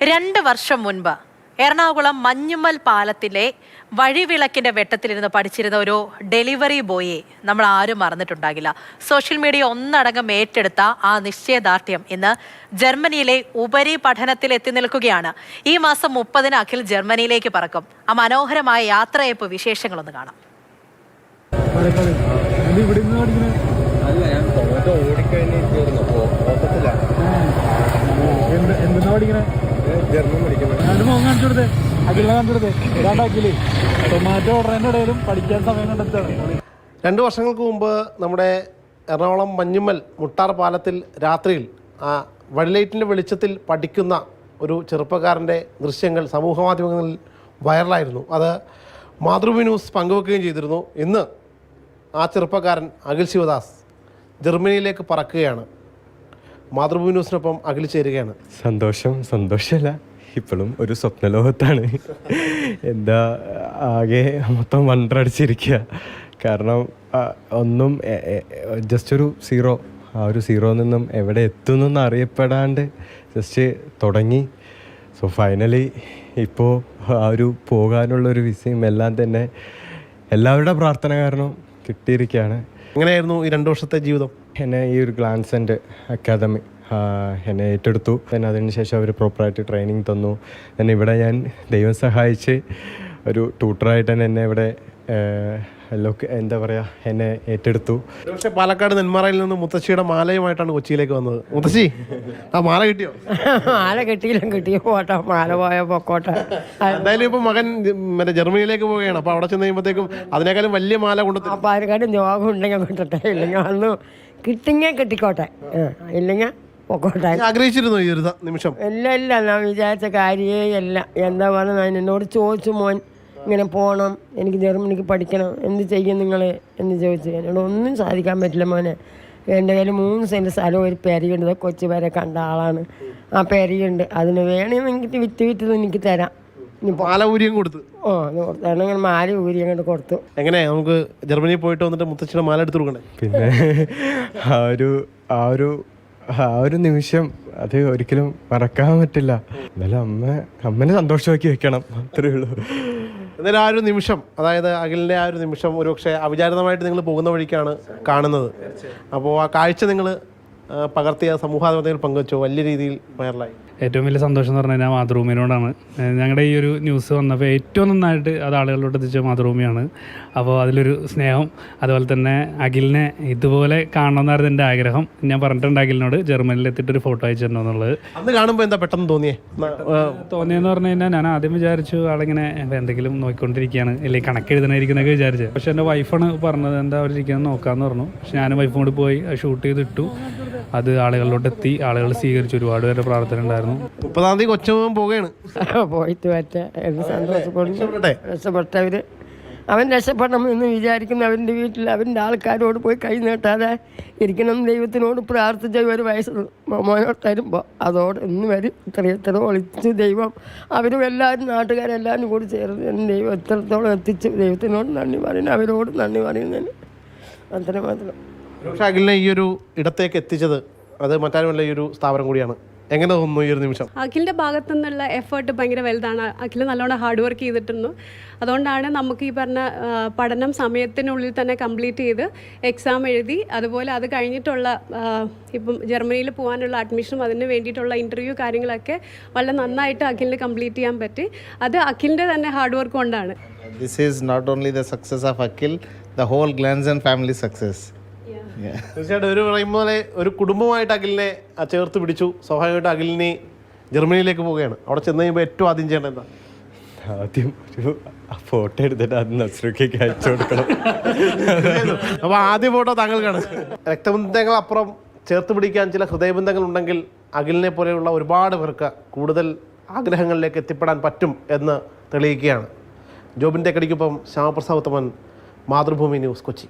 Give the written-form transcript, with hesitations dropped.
2 വർഷം മുൻപ് എറണാകുളം മഞ്ഞുമ്മൽ പാലത്തിലെ വഴിവിളക്കിന്റെ വെട്ടത്തിലിരുന്ന് പഠിച്ചിരുന്ന ഒരു ഡെലിവറി ബോയെ നമ്മൾ ആരും മറന്നിട്ടുണ്ടാകില്ല. സോഷ്യൽ മീഡിയ ഒന്നടങ്കം ഏറ്റെടുത്ത ആ നിശ്ചയദാർഢ്യം ഇന്ന് ജർമ്മനിയിലെ ഉപരി പഠനത്തിൽ എത്തി നിൽക്കുകയാണ്. ഈ മാസം 30-ന് അഖിൽ ജർമ്മനിയിലേക്ക് പറക്കും. ആ മനോഹരമായ യാത്രയപ്പ് വിശേഷങ്ങളൊന്ന് കാണാം. രണ്ട് വർഷങ്ങൾക്ക് മുമ്പ് നമ്മുടെ എറണാകുളം മഞ്ഞുമ്മൽ മുട്ടാർ പാലത്തിൽ രാത്രിയിൽ ആ വഴിലൈറ്റിൻ്റെ വെളിച്ചത്തിൽ പഠിക്കുന്ന ഒരു ചെറുപ്പക്കാരൻ്റെ ദൃശ്യങ്ങൾ സമൂഹ മാധ്യമങ്ങളിൽ വൈറലായിരുന്നു. അത് മാതൃഭൂമി ന്യൂസ് പങ്കുവെക്കുകയും ചെയ്തിരുന്നു. ഇന്ന് ആ ചെറുപ്പക്കാരൻ അഖിൽ ശിവദാസ് ജർമ്മനിയിലേക്ക് പറക്കുകയാണ്. മാതൃഭൂമി ന്യൂസിനൊപ്പം അഖിൽ ചേരുകയാണ്. സന്തോഷമല്ല, ഇപ്പോഴും ഒരു സ്വപ്നലോകത്താണ്. എന്താ ആകെ മൊത്തം വണ്ടടിച്ചിരിക്കുക. കാരണം ഒന്നും ജസ്റ്റ് ഒരു സീറോ, ആ ഒരു സീറോയിൽ നിന്നും എവിടെ എത്തുന്നൊന്നും അറിയപ്പെടാണ്ട് ജസ്റ്റ് തുടങ്ങി. സോ ഫൈനലി ഇപ്പോൾ ആ ഒരു പോകാനുള്ളൊരു വിസയും എല്ലാം തന്നെ എല്ലാവരുടെ പ്രാർത്ഥന കാരണം കിട്ടിയിരിക്കുകയാണ്. എങ്ങനെയായിരുന്നു ഈ 2 വർഷത്തെ ജീവിതം? എന്നെ ഈ ഒരു ഗ്ലാൻസ് ആൻഡ് അക്കാദമി എന്നെ ഏറ്റെടുത്തു. പിന്നെ അതിനുശേഷം അവർ പ്രോപ്പറായിട്ട് ട്രെയിനിങ് തന്നു. then ഇവിടെ ഞാൻ ദൈവം സഹായിച്ച് ഒരു ട്യൂട്ടറായിട്ട് തന്നെ എന്നെ ഇവിടെ എന്താ പറയുക എന്നെ ഏറ്റെടുത്തു. പക്ഷേ പാലക്കാട് നെന്മാറയിൽ നിന്ന് മുത്തശ്ശിയുടെ മാലയുമായിട്ടാണ് കൊച്ചിയിലേക്ക് വന്നത്. മുത്തശ്ശി, ആ മാല കിട്ടിയോ? മാല കിട്ടിയോ പോട്ടോ, മാല പോയോ പൊക്കോട്ടെ. എന്തായാലും ഇപ്പൊ മകൻ മറ്റേ ജർമ്മനിയിലേക്ക് പോവുകയാണ്. അപ്പൊ അവിടെ ചെന്ന് കഴിയുമ്പോഴത്തേക്കും അതിനേക്കാളും വലിയ മാല കൊണ്ട് അപ്പം അതിനെക്കാട്ടും രോഗം ഉണ്ടെങ്കിൽ കിട്ടട്ടെ, ഇല്ലെങ്കിൽ അന്ന് കിട്ടിങ്ങ കിട്ടിക്കോട്ടെ, ഇല്ലെങ്കിൽ പൊക്കോട്ടെ. ആഗ്രഹിച്ചിരുന്നു ഈ ഒരു നിമിഷം? ഇല്ല ഞാൻ വിചാരിച്ച കാര്യമേ അല്ല. എന്താ പറഞ്ഞത്, എന്നോട് ചോദിച്ചു മോൻ ഇങ്ങനെ പോകണം, എനിക്ക് ജർമ്മനിക്ക് പഠിക്കണം, എന്ത് ചെയ്യും നിങ്ങൾ എന്ന് ചോദിച്ചു. എന്നോട് ഒന്നും സാധിക്കാൻ പറ്റില്ല മോനെ. എൻ്റെ കയ്യിൽ 3 സെൻറ്റ് സ്ഥലവും ഒരു പെരയുണ്ട്. കൊച്ചു പേരെ കണ്ട ആളാണ്. ആ പെരയുണ്ട്, അതിന് വേണമെങ്കിൽ വിറ്റ് എനിക്ക് തരാം. മാല ഊരിയും കൊടുത്തു. അങ്ങനെ മാല ഊരി അങ്ങോട്ട് കൊടുത്തു. എങ്ങനെ നമുക്ക് ജർമ്മനിയിൽ പോയിട്ട് വന്നിട്ട് മുത്തച്ഛയുടെ മാല എടുത്തു കൊടുക്കണേ? പിന്നെ ആ ഒരു നിമിഷം അത് ഒരിക്കലും മറക്കാൻ പറ്റില്ല. എന്നാലും അമ്മനെ സന്തോഷമാക്കി വെക്കണം, അത്രേ ഉള്ളൂ. എന്നാലും ആ ഒരു നിമിഷം, അതായത് അഖിലിൻ്റെ ആ ഒരു നിമിഷം ഒരുപക്ഷെ അവിചാരിതമായിട്ട് നിങ്ങൾ പോകുന്ന വഴിക്കാണ് കാണുന്നത്. അപ്പോൾ ആ കാഴ്ച നിങ്ങൾ പകർത്തിയ സമൂഹമാധ്യമത്തിൽ പങ്കുവച്ചോ, വലിയ രീതിയിൽ വൈറലായി. ഏറ്റവും വലിയ സന്തോഷം എന്ന് പറഞ്ഞു കഴിഞ്ഞാൽ മാതൃഭൂമിനോടാണ്. ഞങ്ങളുടെ ഈ ഒരു ന്യൂസ് വന്നപ്പോൾ ഏറ്റവും നന്നായിട്ട് അത് ആളുകളിലോട്ട് എത്തിച്ച മാതൃഭൂമിയാണ്. അപ്പോൾ അതിലൊരു സ്നേഹം, അതുപോലെ തന്നെ അഖിലിനെ ഇതുപോലെ കാണണമെന്നായിരുന്നു എൻ്റെ ആഗ്രഹം. ഞാൻ പറഞ്ഞിട്ടുണ്ട് അഖിലിനോട് ജർമ്മനിയിൽ എത്തിയിട്ടൊരു ഫോട്ടോ അയച്ചു തരണം എന്നുള്ളത്. അന്ന് കാണുമ്പോൾ എന്താ പെട്ടെന്ന് തോന്നിയെന്ന് പറഞ്ഞു കഴിഞ്ഞാൽ ഞാൻ ആദ്യം വിചാരിച്ചു ആളിങ്ങനെ എന്തെങ്കിലും നോക്കിക്കൊണ്ടിരിക്കുകയാണ്, അല്ലെങ്കിൽ കണക്കെഴുതണമായിരിക്കുന്നൊക്കെ വിചാരിച്ചു. പക്ഷെ എൻ്റെ വൈഫാണ് പറഞ്ഞത് എന്താ അവരിരിക്കുന്നത് നോക്കാമെന്ന് പറഞ്ഞു. പക്ഷെ ഞാൻ വൈഫും കൂടി പോയി ഷൂട്ട് ചെയ്തിട്ടു. അത് ആളുകളിലോട്ട് എത്തി, ആളുകൾ സ്വീകരിച്ചു. ഒരുപാട് പേരുടെ പ്രാർത്ഥന ഉണ്ടായിരുന്നു. 30-ാം തീയതി കൊച്ചുമോൻ പോവുകയാണ്. പോയിട്ട് പറ്റ രക്ഷപ്പെട്ടവർ അവൻ രക്ഷപ്പെടണം എന്ന് വിചാരിക്കുന്ന അവൻ്റെ വീട്ടിൽ അവൻ്റെ ആൾക്കാരോട് പോയി കൈ നീട്ടാതെ ഇരിക്കണം. ദൈവത്തിനോട് പ്രാർത്ഥിച്ച ഒരു വയസ്സ് മോനോട് തരുമ്പോൾ അതോടെ ഇന്ന് വരും ഇത്ര ഒളിച്ച് ദൈവം അവരും എല്ലാവരും നാട്ടുകാരെല്ലാവരും കൂടി ചേർന്ന് ദൈവം എത്രത്തോളം എത്തിച്ച് ദൈവത്തിനോട് നന്ദി പറയുന്നത്, അവരോട് നന്ദി പറയുന്നതിന് മാത്രം. പക്ഷേ അഖിലിനെ ഈ ഒരു ഇടത്തേക്ക് എത്തിച്ചത് അത് മറ്റാരുമല്ല, ഈ ഒരു സ്ഥാപനം കൂടിയാണ്. എങ്ങനെ തോന്നുന്നു ഈ ഒരു നിമിഷം? അഖിലിൻ്റെ ഭാഗത്തു നിന്നുള്ള എഫേർട്ട് ഭയങ്കര വലുതാണ്. അഖിൽ നല്ലോണം ഹാർഡ് വർക്ക് ചെയ്തിട്ടുണ്ട്. അതുകൊണ്ടാണ് നമുക്ക് ഈ പറഞ്ഞ പഠനം സമയത്തിനുള്ളിൽ തന്നെ കംപ്ലീറ്റ് ചെയ്ത് എക്സാം എഴുതി, അതുപോലെ അത് കഴിഞ്ഞിട്ടുള്ള ഇപ്പം ജർമ്മനിയിൽ പോകാനുള്ള അഡ്മിഷനും അതിന് വേണ്ടിയിട്ടുള്ള ഇൻ്റർവ്യൂ കാര്യങ്ങളൊക്കെ വളരെ നന്നായിട്ട് അഖിലിന് കംപ്ലീറ്റ് ചെയ്യാൻ പറ്റി. അത് അഖിലിൻ്റെ തന്നെ ഹാർഡ് വർക്ക് കൊണ്ടാണ്. This is not only the success of Akhil, the whole Glanzan family success. തീർച്ചയായിട്ടും ഒരു പറയുമ്പോൾ ഒരു കുടുംബമായിട്ട് അഖിലിനെ ചേർത്ത് പിടിച്ചു. സ്വാഭാവികമായിട്ട് അഖിലിനെ ജർമ്മനിയിലേക്ക് പോവുകയാണ്. അവിടെ ചെന്ന് കഴിയുമ്പോൾ ഏറ്റവും ആദ്യം ചെയ്യേണ്ടത് എന്താ? ആദ്യം ഒരു ഫോട്ടോ എടുത്തിട്ട് അത് നസ്രുക്കേക്ക് അയച്ചു കൊടുക്കണം. അപ്പോൾ ആദ്യ ഫോട്ടോ താങ്കൾക്കാണ്. രക്തബന്ധങ്ങളപ്പുറം ചേർത്ത് പിടിക്കാൻ ചില ഹൃദയബന്ധങ്ങൾ ഉണ്ടെങ്കിൽ അഖിലിനെ പോലെയുള്ള ഒരുപാട് പേർക്ക് കൂടുതൽ ആഗ്രഹങ്ങളിലേക്ക് എത്തിപ്പെടാൻ പറ്റും എന്ന് തെളിയിക്കുകയാണ്. ജോബിൻ്റെ കടിക്കൊപ്പം ശ്യാമപ്രസാദ് ഉത്തമൻ, മാതൃഭൂമി ന്യൂസ്, കൊച്ചി.